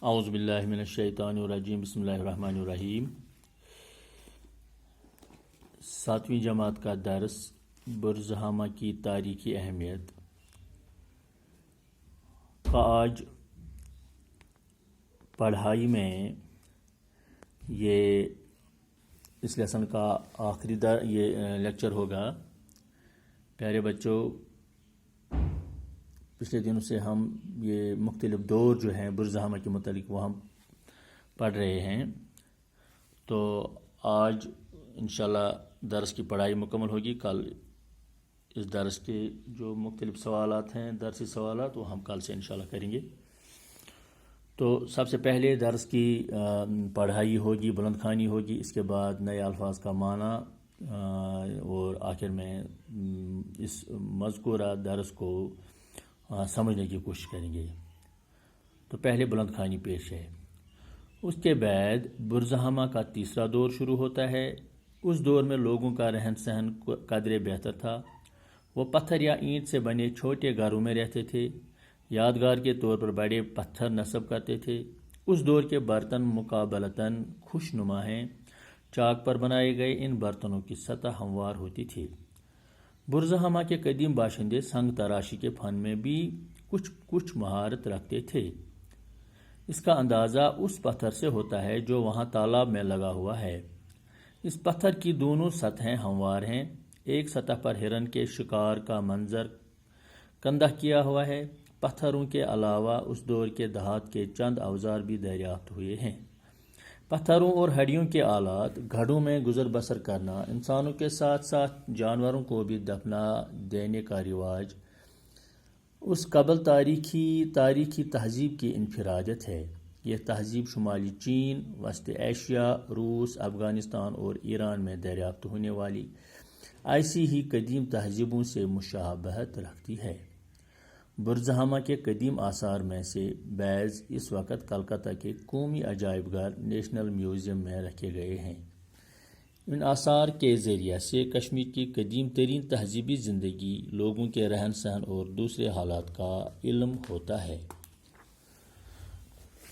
اعوذ باللہ من الشیطان الرجیم بسم اللہ الرحمن الرحیم 7ویں جماعت کا درس برزہامہ کی تاریخی اہمیت کا آج پڑھائی میں یہ اس لیسن کا آخری یہ لیکچر ہوگا۔ پیارے بچوں، پچھلے دنوں سے ہم یہ مختلف دور جو ہیں برزہامہ کے متعلق وہ ہم پڑھ رہے ہیں، تو آج انشاءاللہ درس کی پڑھائی مکمل ہوگی۔ کل اس درس کے جو مختلف سوالات ہیں، درسی سوالات، وہ ہم کل سے انشاءاللہ کریں گے۔ تو سب سے پہلے درس کی پڑھائی ہوگی، بلند خوانی ہوگی، اس کے بعد نئے الفاظ کا معنی، اور آخر میں اس مذکورہ درس کو سمجھنے کی کوشش کریں گے۔ تو پہلے بلند خوانی پیش ہے۔ اس کے بعد برزہامہ کا تیسرا دور شروع ہوتا ہے۔ اس دور میں لوگوں کا رہن سہن قدرے بہتر تھا۔ وہ پتھر یا اینٹ سے بنے چھوٹے گھروں میں رہتے تھے، یادگار کے طور پر بڑے پتھر نصب کرتے تھے۔ اس دور کے برتن مقابلتاً خوش نما ہیں۔ چاک پر بنائے گئے ان برتنوں کی سطح ہموار ہوتی تھی۔ برزہامہ کے قدیم باشندے سنگ تراشی کے فن میں بھی کچھ مہارت رکھتے تھے۔ اس کا اندازہ اس پتھر سے ہوتا ہے جو وہاں تالاب میں لگا ہوا ہے۔ اس پتھر کی دونوں سطحیں ہموار ہیں۔ ایک سطح پر ہرن کے شکار کا منظر کندہ کیا ہوا ہے۔ پتھروں کے علاوہ اس دور کے دھات کے چند اوزار بھی دریافت ہوئے ہیں۔ پتھروں اور ہڈیوں کے آلات، گھڑوں میں گزر بسر کرنا، انسانوں کے ساتھ ساتھ جانوروں کو بھی دفنا دینے کا رواج اس قبل تاریخی تہذیب کی انفرادیت ہے۔ یہ تہذیب شمالی چین، وسط ایشیا، روس، افغانستان اور ایران میں دریافت ہونے والی ایسی ہی قدیم تہذیبوں سے مشابہت رکھتی ہے۔ برزہامہ کے قدیم آثار میں سے بعض اس وقت کلکتہ کے قومی عجائب گھر نیشنل میوزیم میں رکھے گئے ہیں۔ ان آثار کے ذریعے سے کشمیر کی قدیم ترین تہذیبی زندگی، لوگوں کے رہن سہن اور دوسرے حالات کا علم ہوتا ہے۔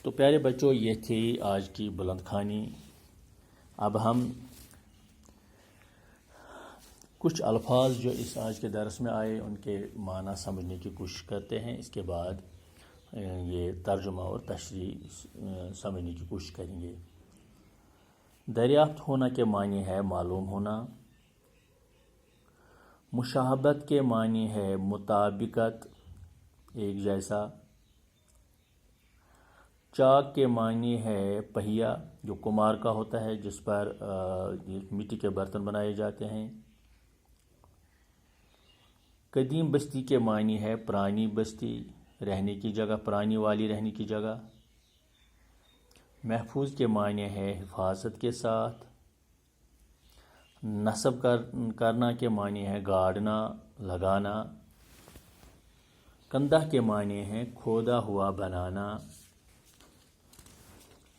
تو پیارے بچوں، یہ تھی آج کی بلند خوانی۔ اب ہم کچھ الفاظ جو اس آج کے درس میں آئے ان کے معنی سمجھنے کی کوشش کرتے ہیں۔ اس کے بعد یہ ترجمہ اور تشریح سمجھنے کی کوشش کریں گے۔ دریافت ہونا کے معنی ہے معلوم ہونا۔ مشابہت کے معنی ہے مطابقت، ایک جیسا۔ چاک کے معنی ہے پہیا، جو کمار کا ہوتا ہے، جس پر مٹی کے برتن بنائے جاتے ہیں۔ قدیم بستی کے معنی ہے پرانی بستی، رہنے کی جگہ، پرانی والی رہنے کی جگہ۔ محفوظ کے معنی ہے حفاظت کے ساتھ۔ نصب کرنا کے معنی ہے گاڑنا، لگانا۔ کندہ کے معنی ہے کھودا ہوا بنانا۔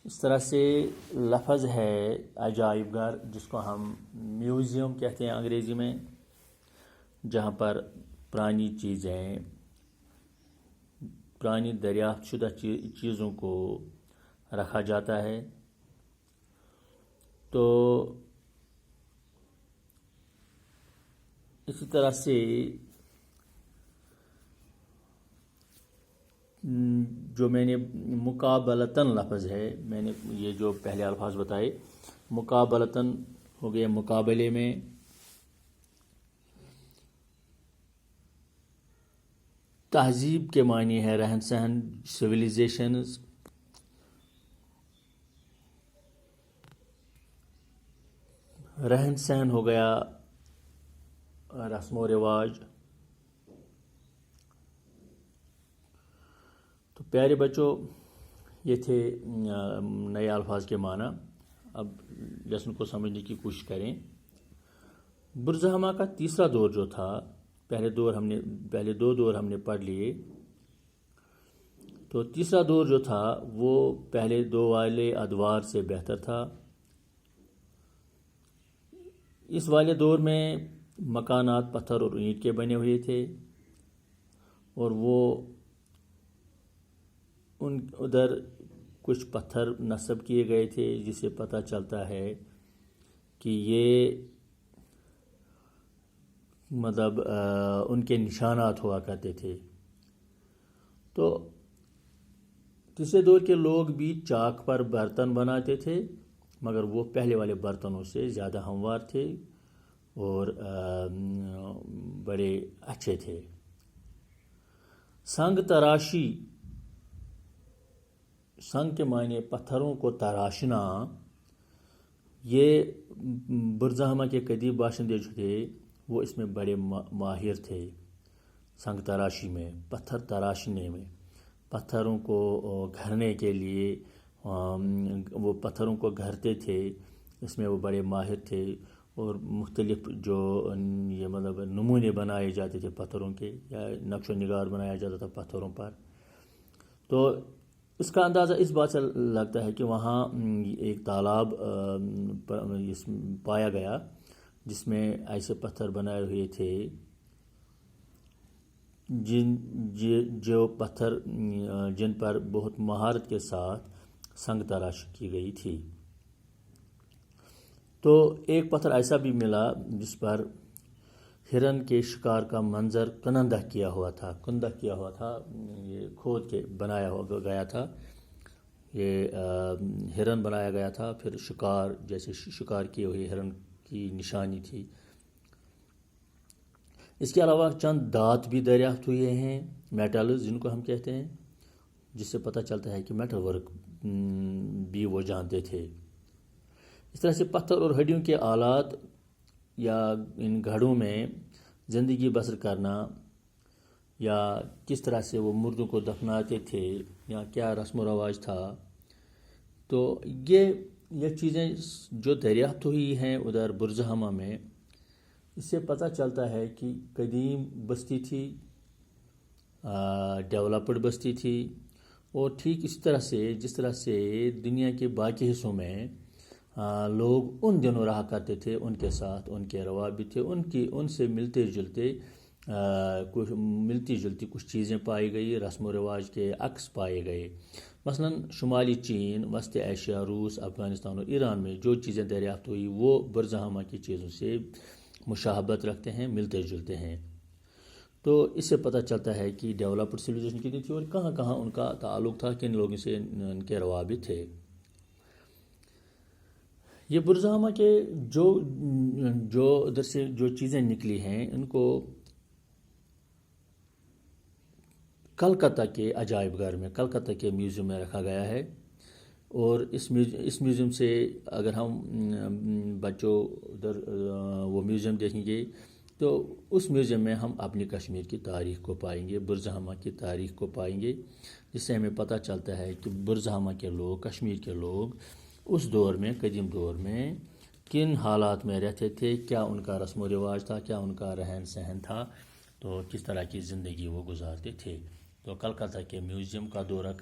اس طرح سے لفظ ہے عجائب گھر، جس کو ہم میوزیم کہتے ہیں انگریزی میں، جہاں پر پرانی چیزیں، پرانی دریافت شدہ چیزوں کو رکھا جاتا ہے۔ تو اسی طرح سے جو میں نے مقابلتاً لفظ ہے، میں نے یہ جو پہلے الفاظ بتائے، مقابلتاً ہو گیا مقابلے میں۔ تہذیب کے معنی ہے رہن سہن، سویلائزیشنز۔ رہن سہن ہو گیا رسم و رواج۔ تو پیارے بچوں، یہ تھے نئے الفاظ کے معنی۔ اب لیسن کو سمجھنے کی کوشش کریں۔ برزہامہ کا تیسرا دور جو تھا، پہلے دو دور ہم نے پڑھ لیے، تو تیسرا دور جو تھا وہ پہلے دو والے ادوار سے بہتر تھا۔ اس والے دور میں مکانات پتھر اور اینٹ کے بنے ہوئے تھے، اور وہ ادھر کچھ پتھر نصب کیے گئے تھے جس سے پتہ چلتا ہے کہ یہ مطلب ان کے نشانات ہوا کرتے تھے۔ تو تیسرے دور کے لوگ بھی چاک پر برتن بناتے تھے، مگر وہ پہلے والے برتنوں سے زیادہ ہموار تھے اور بڑے اچھے تھے۔ سنگ تراشی، سنگ کے معنی پتھروں کو تراشنا، یہ برزہمہ کے قدیم باشندے جو تھے وہ اس میں بڑے ماہر تھے، سنگ تراشی میں، پتھر تراشنے میں، پتھروں کو گھرنے کے لیے وہ پتھروں کو گھرتے تھے، اس میں وہ بڑے ماہر تھے۔ اور مختلف جو یہ مطلب نمونے بنائے جاتے تھے پتھروں کے، یا نقش و نگار بنایا جاتا تھا پتھروں پر۔ تو اس کا اندازہ اس بات سے لگتا ہے کہ وہاں ایک تالاب پایا گیا جس میں ایسے پتھر بنائے ہوئے تھے جو پتھر جن پر بہت مہارت کے ساتھ سنگ تراشی کی گئی تھی۔ تو ایک پتھر ایسا بھی ملا جس پر ہرن کے شکار کا منظر کنندہ کیا ہوا تھا، یہ کھود کے بنایا گیا تھا، یہ ہرن بنایا گیا تھا، پھر شکار جیسے شکار کیے ہوئے ہرن کی نشانی تھی۔ اس کے علاوہ چند دانت بھی دریافت ہوئے ہیں، میٹلز جن کو ہم کہتے ہیں، جس سے پتہ چلتا ہے کہ میٹل ورک بھی وہ جانتے تھے۔ اس طرح سے پتھر اور ہڈیوں کے آلات یا ان گھڑوں میں زندگی بسر کرنا، یا کس طرح سے وہ مردوں کو دفناتے تھے، یا کیا رسم و رواج تھا، تو یہ چیزیں جو دریافت ہوئی ہیں ادھر برزہمہ میں، اس سے پتہ چلتا ہے کہ قدیم بستی تھی، ڈیولپڈ بستی تھی، اور ٹھیک اس طرح سے جس طرح سے دنیا کے باقی حصوں میں لوگ ان دنوں رہا کرتے تھے، ان کے ساتھ ان کے روابط تھے، ان سے ملتی جلتی کچھ چیزیں پائی گئی، رسم و رواج کے عکس پائے گئے۔ مثلا شمالی چین، وسط ایشیا، روس، افغانستان اور ایران میں جو چیزیں دریافت ہوئی وہ برزہمہ کی چیزوں سے مشابہت رکھتے ہیں، ملتے جلتے ہیں۔ تو اس سے پتہ چلتا ہے کہ ڈیولپڈ سویلائزیشن کتنی تھی اور کہاں کہاں ان کا تعلق تھا، کن لوگوں سے ان کے روابط تھے۔ یہ برزہمہ کے جو ادھر سے جو چیزیں نکلی ہیں ان کو کلکتہ کے عجائب گھر میں، کلکتہ کے میوزیم میں رکھا گیا ہے۔ اور اس میوزیم سے اگر ہم بچوں ادھر وہ میوزیم دیکھیں گے تو اس میوزیم میں ہم اپنی کشمیر کی تاریخ کو پائیں گے، برزہمہ کی تاریخ کو پائیں گے، جس سے ہمیں پتہ چلتا ہے کہ برزہمہ کے لوگ، کشمیر کے لوگ اس دور میں، قدیم دور میں کن حالات میں رہتے تھے، کیا ان کا رسم و رواج تھا، کیا ان کا رہن سہن تھا، تو کس طرح کی زندگی وہ گزارتے تھے۔ تو کلکتہ کے میوزیم کا دورہ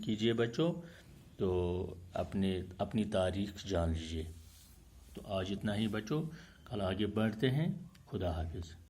کیجئے بچوں، تو اپنی تاریخ جان لیجئے۔ تو آج اتنا ہی بچوں، کل آگے بڑھتے ہیں۔ خدا حافظ۔